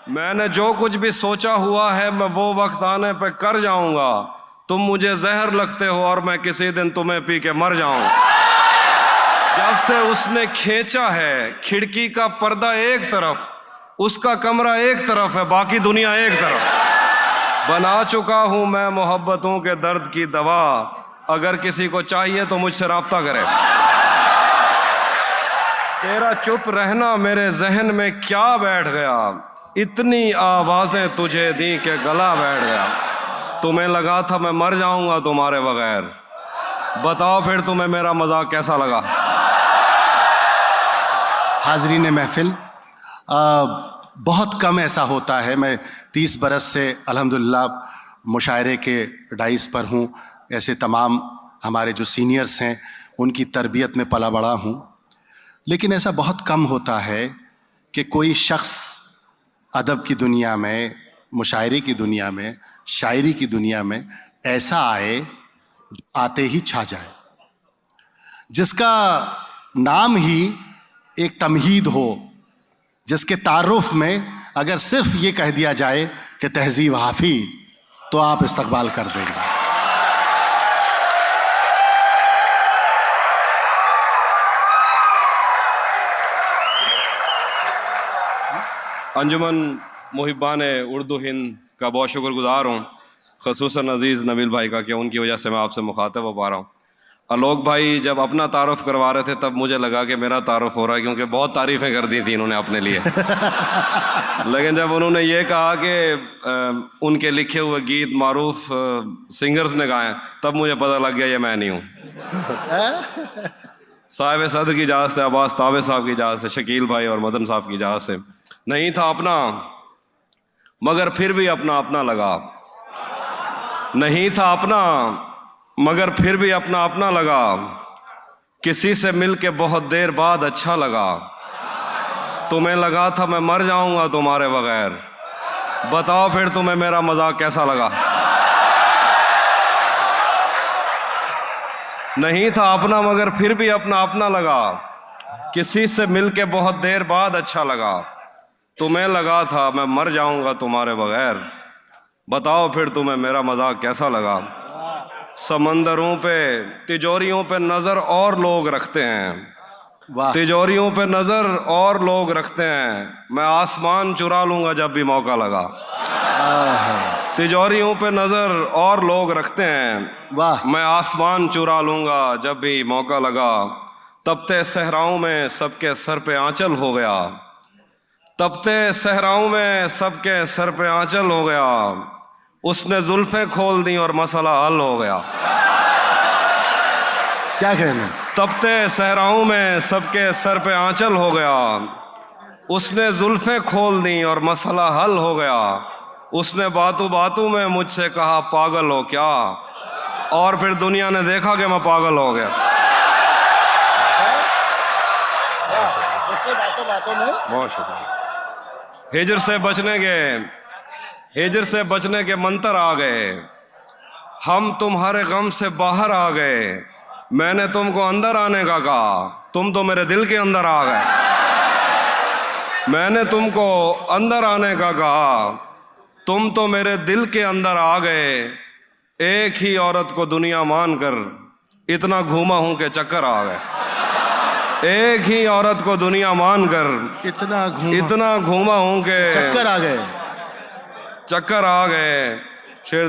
मैंने जो कुछ भी सोचा हुआ है मैं वो वक्त आने पे कर जाऊंगा। तुम मुझे जहर लगते हो और मैं किसी दिन तुम्हें पी के मर जाऊं। जब से उसने खींचा है खिड़की का पर्दा एक तरफ, उसका कमरा एक तरफ है, बाकी दुनिया एक तरफ। बना चुका हूं मैं मोहब्बतों के दर्द की दवा, अगर किसी को चाहिए तो मुझसे राब्ता करे। तेरा चुप रहना मेरे जहन में क्या बैठ गया, इतनी आवाजें तुझे दी के गला बैठ गया। तुम्हें लगा था मैं मर जाऊंगा तुम्हारे बगैर, बताओ फिर तुम्हें मेरा मजाक कैसा लगा। हाजरीन महफिल, बहुत कम ऐसा होता है। मैं 30 बरस से अल्हम्दुलिल्लाह मुशायरे के डाइस पर हूँ। ऐसे तमाम हमारे जो सीनियर्स हैं उनकी तरबियत में पला बड़ा हूँ। लेकिन ऐसा बहुत कम होता है कि कोई शख्स अदब की दुनिया में, मुशायरे की दुनिया में, शायरी की दुनिया में ऐसा आए आते ही छा जाए, जिसका नाम ही एक तमहीद हो, जिसके तारुफ में अगर सिर्फ ये कह दिया जाए कि तहजीब हाफी, तो आप इस्तकबाल कर देंगे। अंजुमन मुहिब्बान उर्दू हिंद का बहुत शुक्रगुजार हूँ, ख़ुसूसन अज़ीज़ नबील भाई का, कि उनकी वजह से मैं आपसे मुखातब हो पा रहा हूँ। आलोक भाई जब अपना तारुफ करवा रहे थे तब मुझे लगा कि मेरा तारुफ हो रहा है, क्योंकि बहुत तारीफ़ें कर दी थी इन्होंने अपने लिए। लेकिन जब उन्होंने ये कहा कि उनके लिखे हुए गीत मारूफ सिंगर्स ने गाए, तब मुझे पता लग गया ये मैं नहीं हूँ। साहिब सदर की इजाज़त से, अब्बास तावे साहब की इजाज़त से, शकील भाई और मदन साहब की इजाज़त से, नहीं था अपना मगर फिर भी अपना अपना लगा। नहीं था अपना मगर फिर भी अपना अपना लगा। किसी से मिलके बहुत देर बाद अच्छा लगा। तुम्हें लगा था मैं मर जाऊंगा तुम्हारे बगैर, बताओ फिर तुम्हें मेरा मजाक कैसा लगा। नहीं था अपना मगर फिर भी अपना अपना लगा। किसी से मिलके बहुत देर बाद अच्छा लगा। तुम्हें लगा था मैं मर जाऊंगा तुम्हारे बगैर, बताओ फिर तुम्हें मेरा मजाक कैसा लगा। समंदरों पे तिजोरियों पे नजर और लोग रखते हैं, तिजोरियों पे नजर और लोग रखते हैं, मैं आसमान चुरा लूंगा जब भी मौका लगा। तिजोरियों पे नजर और लोग रखते हैं, मैं आसमान चुरा लूंगा जब भी मौका लगा। तपते सहराओं में सबके सर पे आंचल हो गया, तपते सहराओं में सबके सर पे आंचल हो गया। उसने जुल्फें खोल दी और मसला हल हो गया। क्या कहना? तपते सहराओं में सबके सर पे आंचल हो गया। उसने जुल्फें खोल दी और मसला हल हो गया। उसने बातों बातों में मुझसे कहा पागल हो क्या, और फिर दुनिया ने देखा कि मैं पागल हो गया। बहुत शुक्रिया। हिजर से बचने के मंत्र आ गए, हम तुम्हारे गम से बाहर आ गए। मैंने तुमको अंदर आने का कहा, तुम तो मेरे दिल के अंदर आ गए। मैंने तुमको अंदर आने का कहा, तुम तो मेरे दिल के अंदर आ गए। एक ही औरत को दुनिया मानकर इतना घूमा हूं कि चक्कर आ गए। एक ही औरत को दुनिया मानकर इतना घूमा हूं कि चक्कर आ गए। चक्कर आ गए। शेर